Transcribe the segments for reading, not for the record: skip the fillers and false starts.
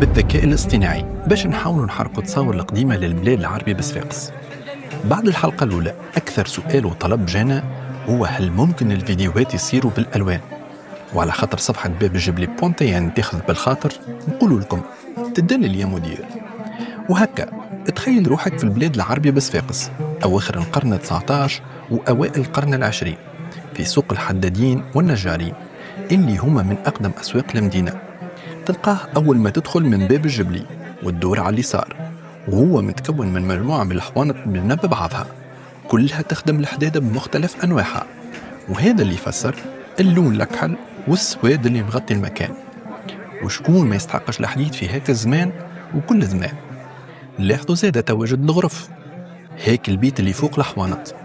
بالذكاء الاصطناعي باش نحاولوا نحركوا تصاور القديمة للبلاد العربي بصفاقس. بعد الحلقة الأولى أكثر سؤال وطلب جانا هو هل ممكن الفيديوهات يصيروا بالألوان؟ وعلى خاطر صفحة باب الجبلي بونتيان تاخذ بالخاطر نقولوا لكم تدلل يا مدير. وهكا تخيل روحك في البلاد العربي بصفاقس أواخر القرن 19 وأوائل القرن العشرين في سوق الحدادين والنجارين اللي هما من أقدم أسواق المدينة. تلقاه أول ما تدخل من باب الجبلي والدور على اليسار، وهو متكون من مجموعة من الحوانط بجنب بعضها كلها تخدم الحدادة بمختلف أنواعها، وهذا اللي يفسر اللون الأكحل والسواد اللي مغطي المكان. وشكون ما يستحقش الحديث في هيك الزمان وكل زمان. لاحظوا زادة تواجد الغرف، هيك البيت اللي فوق الحوانط،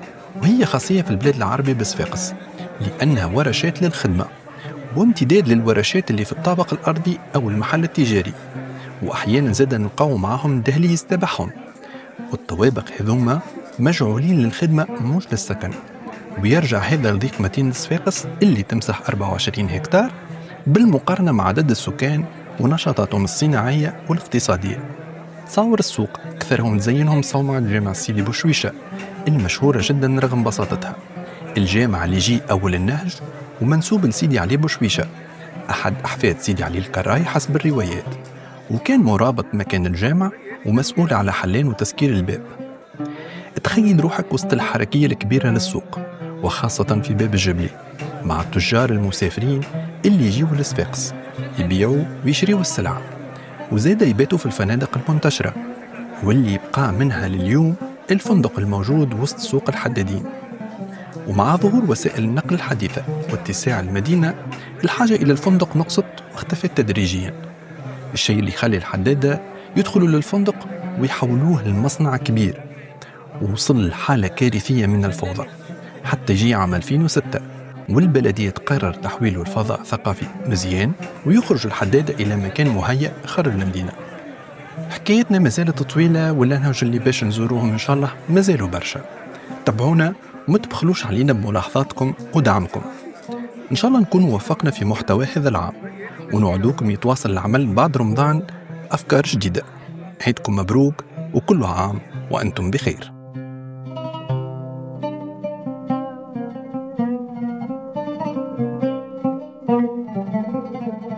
وهي خاصية في البلاد العربي بصفاقس لأنها ورشات للخدمة وامتداد للورشات اللي في الطابق الأرضي أو المحل التجاري، وأحيانا زاد نلقاو معهم دهليز تبعهم. والطوابق هذوما مجعولين للخدمة مش للسكن، ويرجع هذا لضيق مدينة صفاقس اللي تمسح 24 هكتار بالمقارنة مع عدد السكان ونشاطاتهم الصناعية والاقتصادية. تصور السوق أكثرهم زينهم صومعة جامع سيدي بوشويشة المشهورة جدا رغم بساطتها، الجامع اللي يجي أول النهج ومنسوب لسيدي علي بوشويشة أحد أحفاد سيدي علي الكراي حسب الروايات، وكان مرابط مكان الجامع ومسؤول على حلين وتسكير الباب. تخيل روحك وسط الحركية الكبيرة للسوق وخاصة في باب الجبلي مع التجار المسافرين اللي يجيوا لصفاقس يبيعوا ويشريوا السلع، وزاد يباتوا في الفنادق المنتشرة واللي يبقى منها لليوم الفندق الموجود وسط سوق الحدادين. ومع ظهور وسائل النقل الحديثة واتساع المدينة الحاجة إلى الفندق نقصت واختفت تدريجيا، الشيء اللي يخلي الحدادة يدخلوا للفندق ويحولوه لمصنع كبير، ووصل لحالة كارثية من الفوضى حتى يجي عام 2006 والبلدية تقرر تحويله لفضاء ثقافي مزيان ويخرج الحدادة إلى مكان مهيأ خارج المدينة. حكايتنا ما زالت طويلة والنهج اللي باش نزوروهم إن شاء الله ما زالوا برشا. تابعونا وما تبخلوش علينا بملاحظاتكم ودعمكم. إن شاء الله نكون وفقنا في محتوى هذا العام ونوعدوكم يتواصل العمل بعد رمضان أفكار جديدة. عيدكم مبروك وكل عام وأنتم بخير.